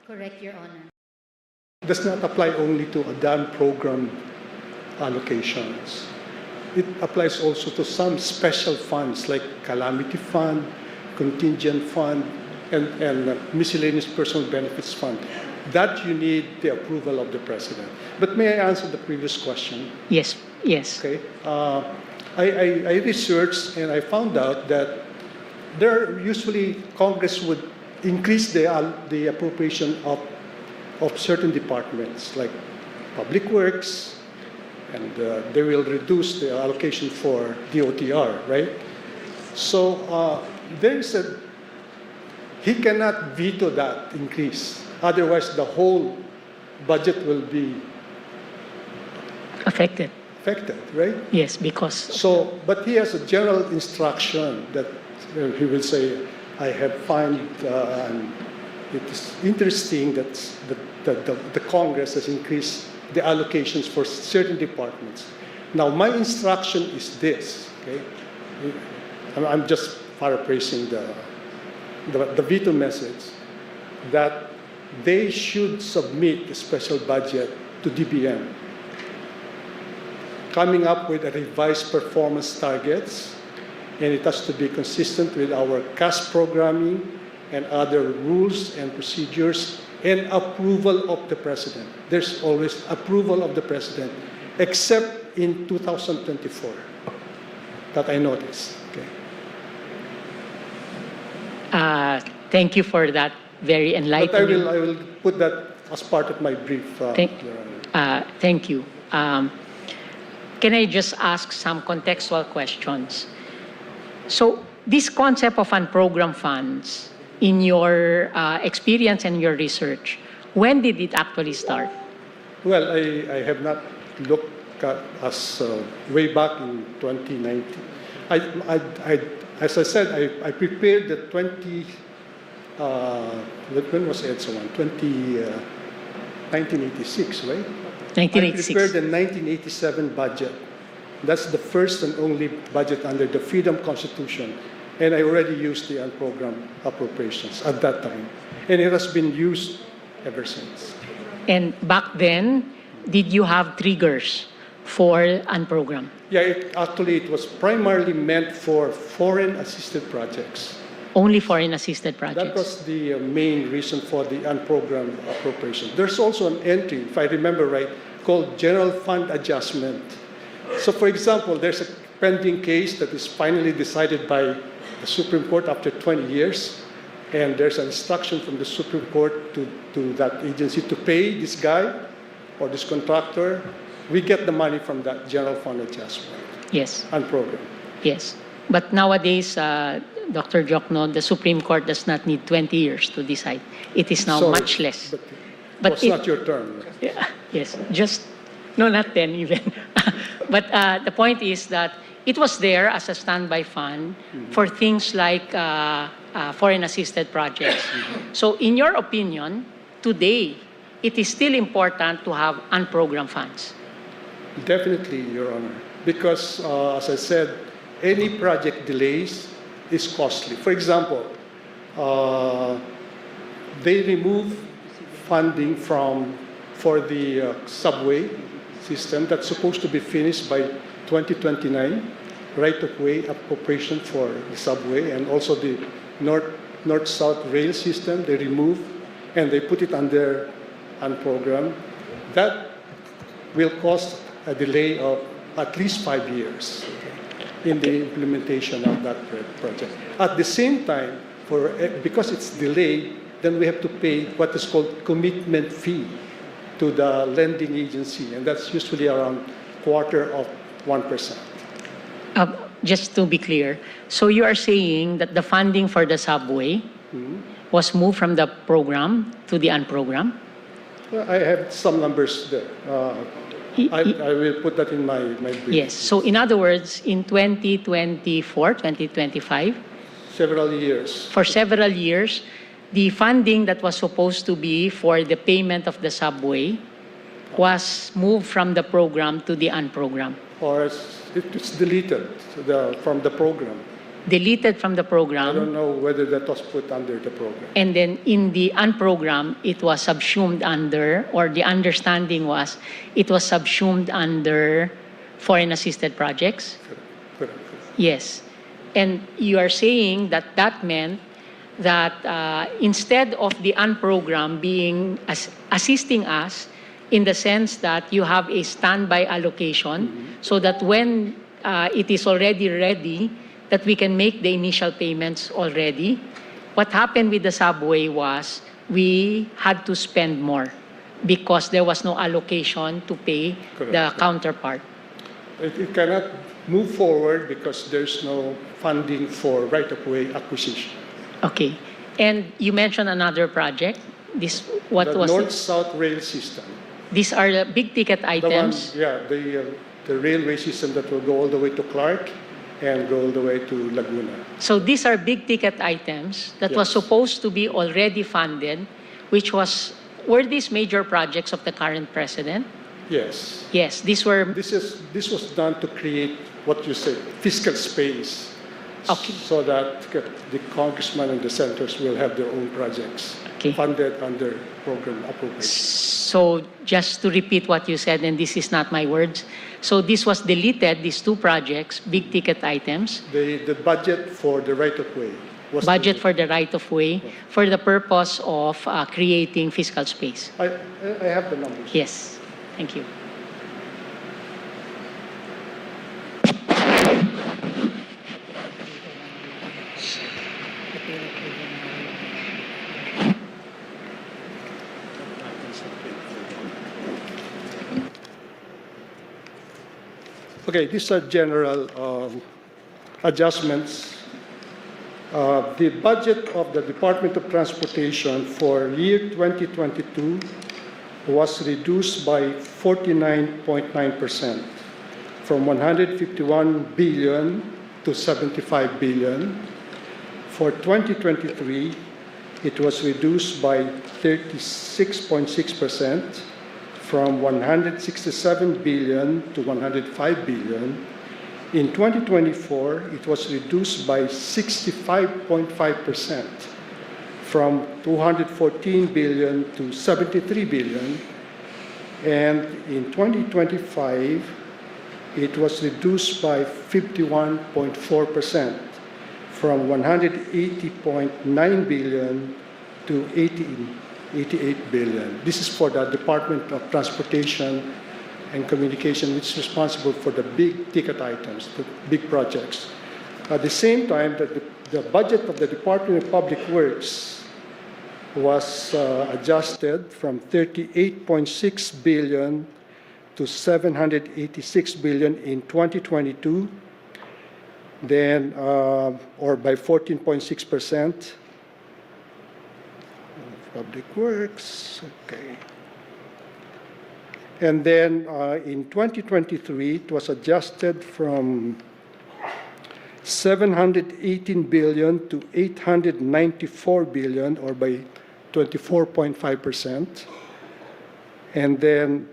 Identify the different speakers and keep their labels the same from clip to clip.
Speaker 1: Correct, Your Honor.
Speaker 2: Does not apply only to the unprogrammed allocations. It applies also to some special funds like calamity fund, contingent fund, and miscellaneous personal benefits fund. That you need the approval of the President. But may I answer the previous question?
Speaker 3: Yes, yes.
Speaker 2: Okay. I researched and I found out that there usually Congress would increase the appropriation of certain departments like Public Works, and they will reduce the allocation for DOTR, right? So he cannot veto that increase. Otherwise, the whole budget will be
Speaker 3: Affected.
Speaker 2: Right?
Speaker 3: Yes, because...
Speaker 2: So, but he has a general instruction that he will say, I have found, it is interesting that the Congress has increased the allocations for certain departments. Now, my instruction is this, okay? I'm just paraphrasing the veto message, that they should submit a special budget to DBM, coming up with a revised performance targets, and it has to be consistent with our cash programming and other rules and procedures, and approval of the President. There's always approval of the President, except in 2024, that I noticed. Okay.
Speaker 3: Thank you for that very enlightening...
Speaker 2: But I will put that as part of my brief.
Speaker 3: Thank you. Can I just ask some contextual questions? So this concept of unprogrammed funds, in your experience and your research, when did it actually start?
Speaker 2: Well, I have not looked at us way back in 2019. As I said, I prepared the when was EDSA one? 1986, right?
Speaker 3: 1986.
Speaker 2: I prepared the 1987 budget. That's the first and only budget under the Freedom Constitution. And I already used the unprogrammed appropriations at that time. And it has been used ever since.
Speaker 3: And back then, did you have triggers for unprogrammed?
Speaker 2: Yeah, it was primarily meant for foreign-assisted projects.
Speaker 3: Only foreign-assisted projects?
Speaker 2: That was the main reason for the unprogrammed appropriation. There's also an entry, if I remember right, called General Fund Adjustment. So, for example, there's a pending case that is finally decided by the Supreme Court after 20 years, and there's an instruction from the Supreme Court to that agency to pay this guy or this contractor. We get the money from that General Fund Adjustment.
Speaker 3: Yes.
Speaker 2: Unprogrammed.
Speaker 3: Yes. But nowadays, Dr. Jokno, the Supreme Court does not need 20 years to decide. It is now much less.
Speaker 2: But it's not your turn.
Speaker 3: Yeah, yes, no, not 10 even. But the point is that it was there as a standby fund for things like foreign-assisted projects. So in your opinion, today, it is still important to have unprogrammed funds?
Speaker 2: Definitely, Your Honor. Because, as I said, any project delays is costly. For example, they remove funding for the subway system that's supposed to be finished by 2029, right-of-way appropriation for the subway, and also the north-south rail system they remove, and they put it under unprogrammed. That will cost a delay of at least 5 years in the implementation of that project. At the same time, because it's delayed, then we have to pay what is called commitment fee to the lending agency, and that's usually around 1/4%.
Speaker 3: Just to be clear, so you are saying that the funding for the subway was moved from the program to the unprogrammed?
Speaker 2: Well, I have some numbers there. I will put that in my brief.
Speaker 3: Yes. So in other words, in 2024, 2025?
Speaker 2: Several years.
Speaker 3: For several years, the funding that was supposed to be for the payment of the subway was moved from the program to the unprogrammed.
Speaker 2: Or it's deleted from the program.
Speaker 3: deleted from the
Speaker 2: I
Speaker 3: program,
Speaker 2: don't know whether that was put under the program.
Speaker 3: and then in the unprogram, it was subsumed under, or the understanding was, it was subsumed under foreign assisted projects?
Speaker 2: Correct.
Speaker 3: Yes. And you are saying that that meant that instead of the unprogram being assisting us in the sense that you have a standby allocation so that when it is already ready, that we can make the initial payments already. What happened with the subway was we had to spend more because there was no allocation to pay the
Speaker 2: Correct.
Speaker 3: counterpart.
Speaker 2: It cannot move forward because there's no funding for right-of-way acquisition.
Speaker 3: Okay. And you mentioned another project. What
Speaker 2: The
Speaker 3: was it?
Speaker 2: North-South rail system.
Speaker 3: These are the big ticket
Speaker 2: The one,
Speaker 3: items.
Speaker 2: the railway system that will go all the way to Clark and go all the way to Laguna.
Speaker 3: So these are big ticket items that was
Speaker 2: Yes.
Speaker 3: supposed to be already funded, were these major projects of the current president?
Speaker 2: Yes.
Speaker 3: Yes, these were.
Speaker 2: This was done to create what you say fiscal space,
Speaker 3: Okay.
Speaker 2: so that the congressmen and the senators will have their own projects
Speaker 3: Okay.
Speaker 2: funded under program appropriation.
Speaker 3: So just to repeat what you said, and this is not my words. So this was deleted, these two projects, big ticket items,
Speaker 2: The budget for the right-of-way was
Speaker 3: budget for the right-of-way for the purpose of creating fiscal space.
Speaker 2: I have the numbers.
Speaker 3: Yes, thank you.
Speaker 2: Okay, these are general adjustments. The budget of the Department of Transportation for year 2022 was reduced by 49.9% from 151 billion to 75 billion. For 2023, it was reduced by 36.6% from 167 billion to 105 billion. In 2024, it was reduced by 65.5% from 214 billion to 73 billion. And in 2025, it was reduced by 51.4% from 180.9 billion to 88 billion. This is for the Department of Transportation and Communication, which is responsible for the big ticket items, the big projects. At the same time, the budget of the Department of Public Works was adjusted from 38.6 billion to 786 billion in 2022, then, or by 14.6%. Public Works, okay. And then in 2023, it was adjusted from 718 billion to 894 billion, or by 24.5%. And then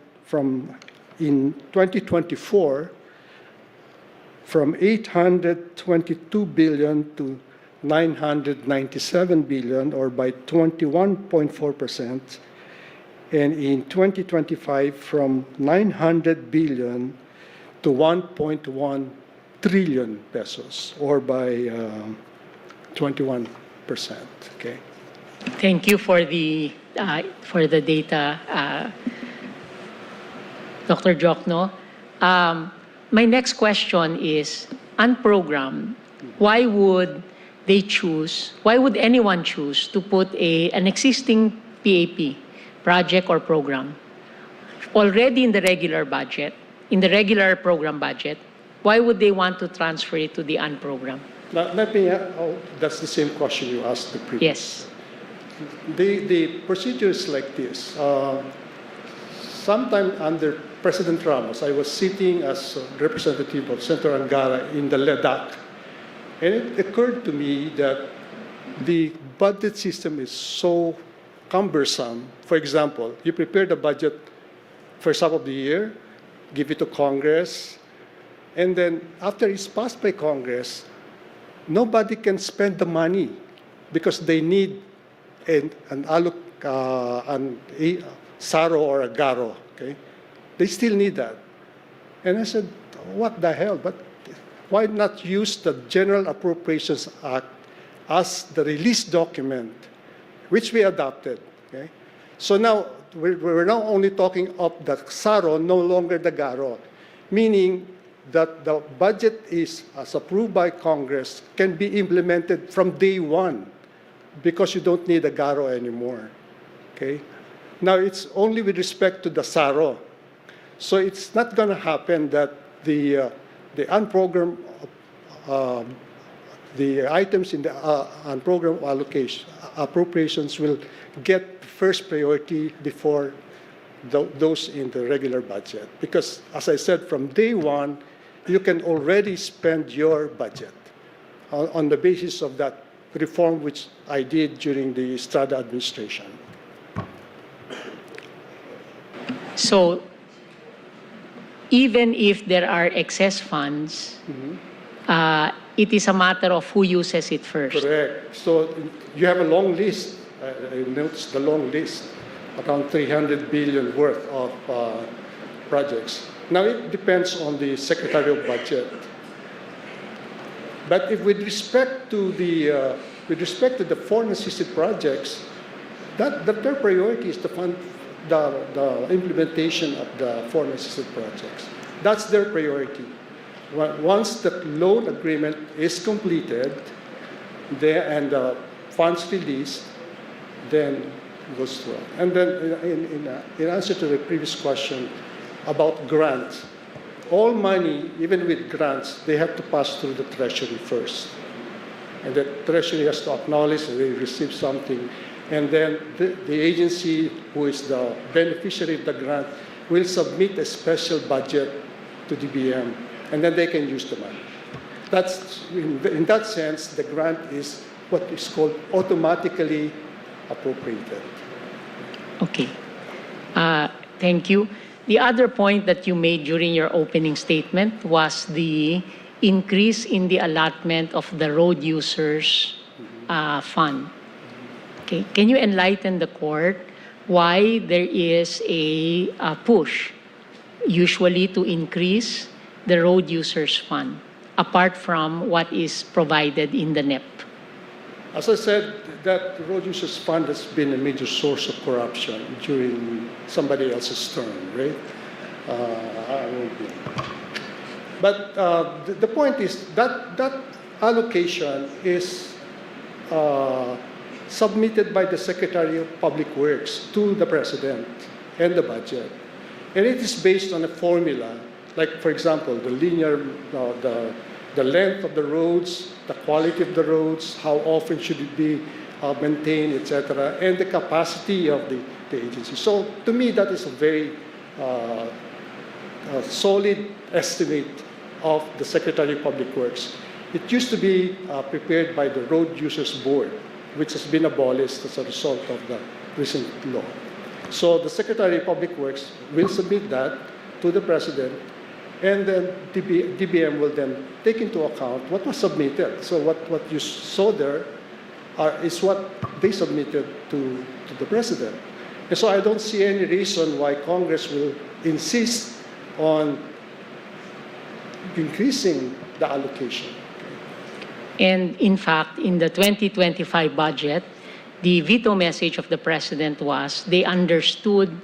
Speaker 2: in 2024, from 822 billion to 997 billion, or by 21.4%. And in 2025, from 900 billion to 1.1 trillion pesos, or by 21%. Okay.
Speaker 3: Thank you for the data, Dr. Jokno. My next question is, unprogrammed, why would anyone choose to put an existing PAP, project or program, already in the regular budget, in the regular program budget? Why would they want to transfer it to the unprogrammed?
Speaker 2: Let me, that's the same question you asked the previous.
Speaker 3: Yes.
Speaker 2: The procedure is like this. Sometime under President Ramos, I was sitting as a representative of Senator Angara in the LEDAC, and it occurred to me that the budget system is so cumbersome. For example, you prepare the budget first half of the year, give it to Congress, and then after it's passed by Congress, nobody can spend the money because they need a SARO or a GARO. Okay, they still need that. And I said, what the hell? But why not use the General Appropriations Act as the release document, which we adopted? Okay, so now we're now only talking of the SARO, no longer the GARO, meaning that the budget is, as approved by Congress, can be implemented from day one because you don't need a GARO anymore. Okay? Now, it's only with respect to the SARO. So it's not going to happen that the unprogrammed, the items in the unprogrammed appropriations will get first priority before those in the regular budget. Because, as I said, from day one, you can already spend your budget on the basis of that reform which I did during the Estrada administration.
Speaker 3: So, even if there are excess funds, it is a matter of who uses it first.
Speaker 2: Correct. So you have a long list. I noticed the long list, around 300 billion worth of projects. Now it depends on the Secretary of Budget. But if with respect to the foreign assisted projects, their priority is to fund the implementation of the foreign assisted projects. That's their priority. Once the loan agreement is completed and the funds released, then it goes through. And then in answer to the previous question about grants, all money, even with grants, they have to pass through the Treasury first. And the Treasury has to acknowledge that they received something. And then the agency who is the beneficiary of the grant will submit a special budget to DBM, and then they can use the money. That's, in that sense, the grant is what is called automatically appropriated.
Speaker 3: Okay. Thank you. The other point that you made during your opening statement was the increase in the allotment of the road users fund. Okay. Can you enlighten the court why there is a push usually to increase the road users fund apart from what is provided in the NEP?
Speaker 2: As I said, that road users fund has been a major source of corruption during somebody else's term, right? I won't be. But the point is that allocation is submitted by the Secretary of Public Works to the President and the budget. And it is based on a formula, like, for example, the linear, the length of the roads, the quality of the roads, how often should it be maintained, etc., and the capacity of the agency. So to me, that is a very solid estimate of the Secretary of Public Works. It used to be prepared by the Road Users Board, which has been abolished as a result of the recent law. So the Secretary of Public Works will submit that to the President, and then DBM will then take into account what was submitted. So what you saw there is what they submitted to the President. And so I don't see any reason why Congress will insist on increasing the allocation.
Speaker 3: And in fact, in the 2025 budget, the veto message of the President was they understood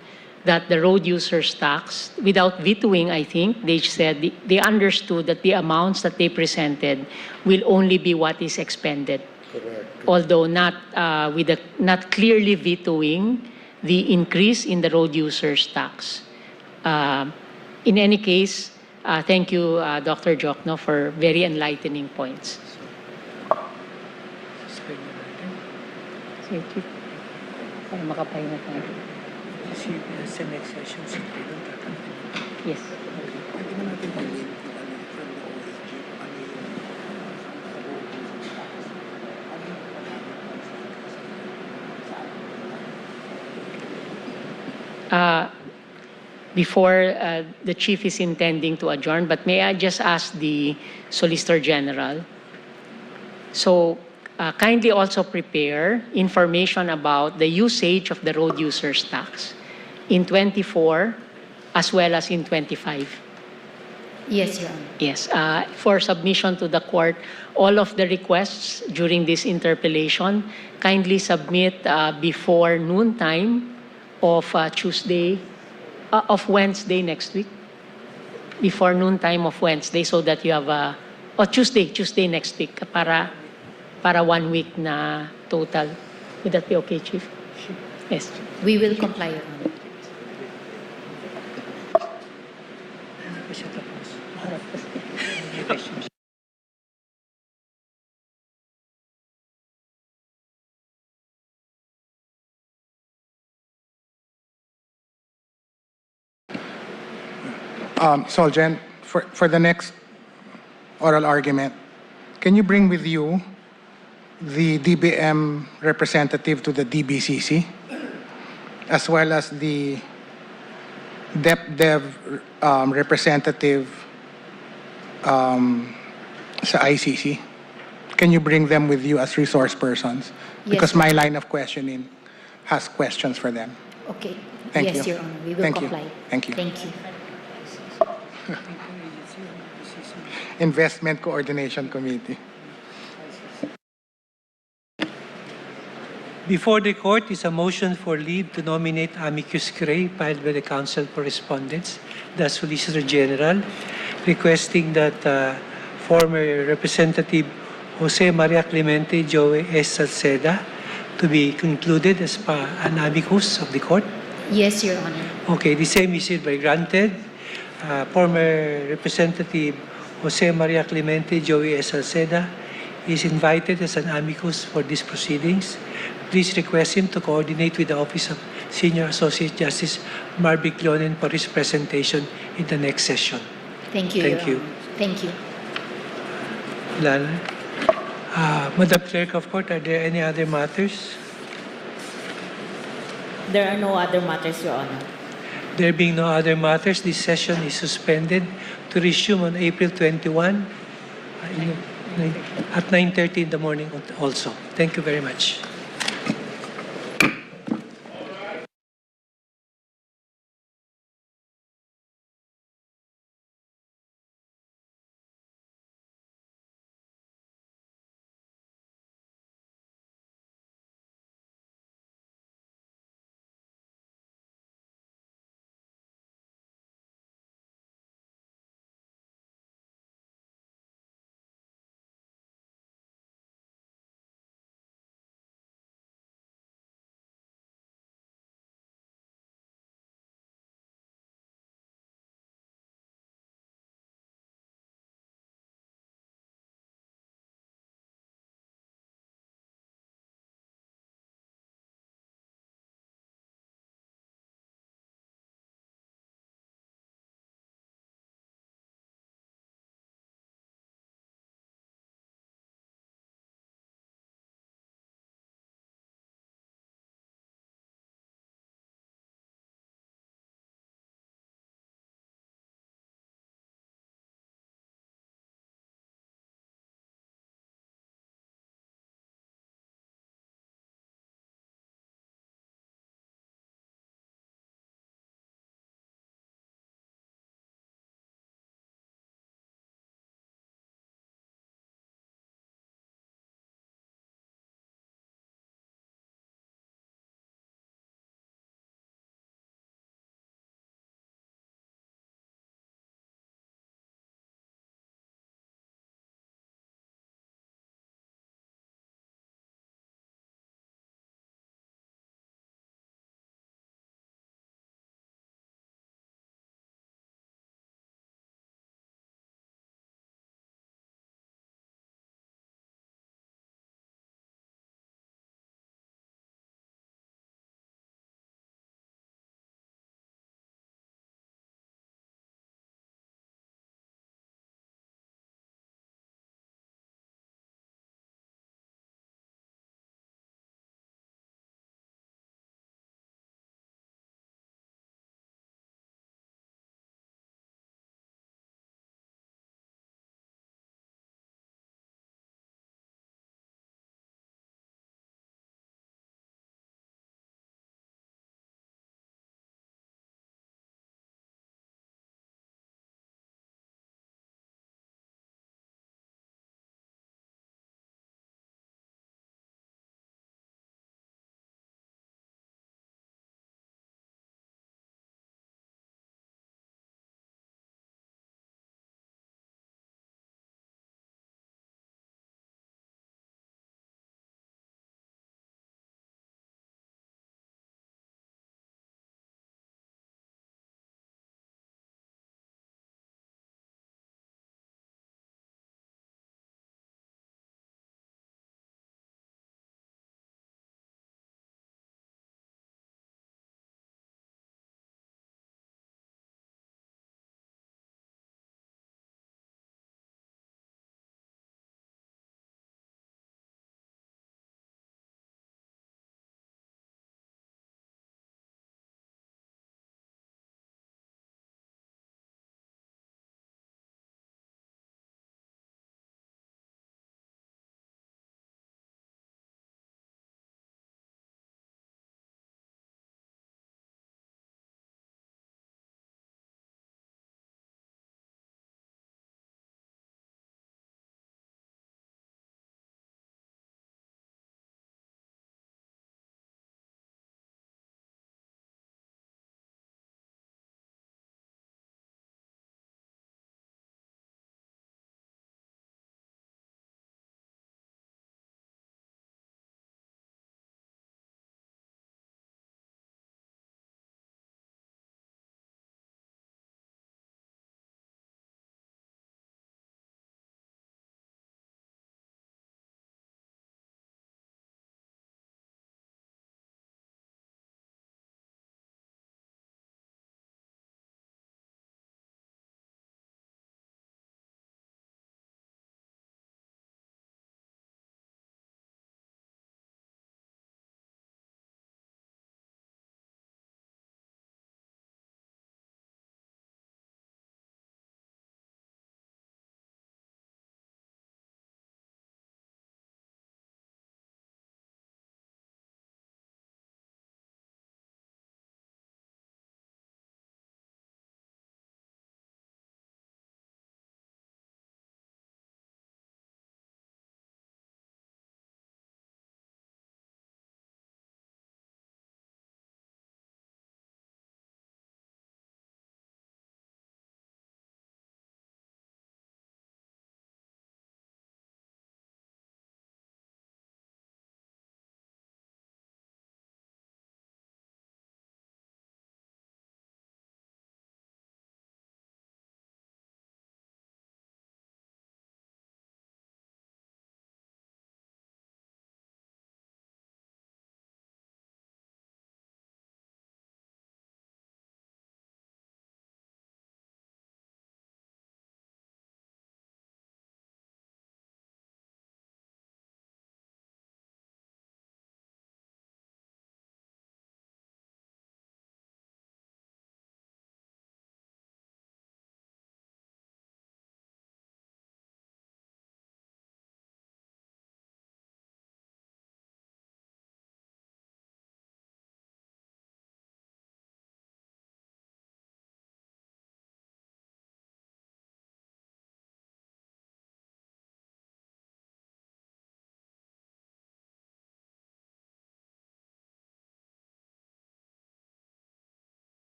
Speaker 3: that the road users tax, without vetoing, I think, they said they understood that the amounts that they presented will only be what is expended.
Speaker 2: Correct.
Speaker 3: Although not clearly vetoing the increase in the road users tax. In any case, thank you, Dr. Jokno, for very enlightening points. Sige, para makapahinga tayo.
Speaker 1: Sa next session, simple lang tatanungin.
Speaker 3: Yes.
Speaker 1: Pwede mo natin pag-in from the OSG,
Speaker 3: Before the Chief is intending to adjourn, but may I just ask the Solicitor General? So kindly also prepare information about the usage of the road users tax in 24 as well as in 25.
Speaker 4: Yes, Your Honor.
Speaker 3: Yes, for submission to the court, all of the requests during this interpellation, kindly submit before noontime of Wednesday next week. Before noontime of Wednesday, so that you have Tuesday next week para 1 week na total. Would that be okay, Chief? Yes.
Speaker 4: We will comply, Your Honor.
Speaker 1: Hindi pa siya tapos. May questions.
Speaker 5: Solgen, for the next oral argument, can you bring with you the DBM representative to the DBCC, as well as the DepDev representative sa ICC? Can you bring them with you as resource persons?
Speaker 4: Yes,
Speaker 5: Because
Speaker 4: sir.
Speaker 5: my line of questioning has questions for them.
Speaker 4: Okay.
Speaker 5: Thank
Speaker 4: Yes,
Speaker 5: you.
Speaker 4: Your Honor. We will
Speaker 5: Thank you.
Speaker 4: comply.
Speaker 5: Thank you.
Speaker 4: Thank you.
Speaker 5: Investment Coordination Committee.
Speaker 1: Before the court is a motion for leave to nominate amicus curiae filed by the Council for Respondents, the Solicitor General, requesting that former Representative Jose Maria Clemente Joey S. Salceda to be included as an amicus of the court.
Speaker 4: Yes, Your Honor.
Speaker 1: Okay, the same is hereby granted. Former Representative Jose Maria Clemente Joey S. Salceda is invited as an amicus for these proceedings. Please request him to coordinate with the Office of Senior Associate Justice Marvic Leonen for his presentation in the next session.
Speaker 4: Thank you,
Speaker 1: Thank
Speaker 4: Your
Speaker 1: you.
Speaker 4: Honor. Thank you.
Speaker 1: Wala na. Madam Clerk of Court, are there any other matters?
Speaker 6: There are no other matters, Your Honor.
Speaker 1: There being no other matters, this session is suspended to resume on April 21 at 9:30 in the morning also. Thank you very much.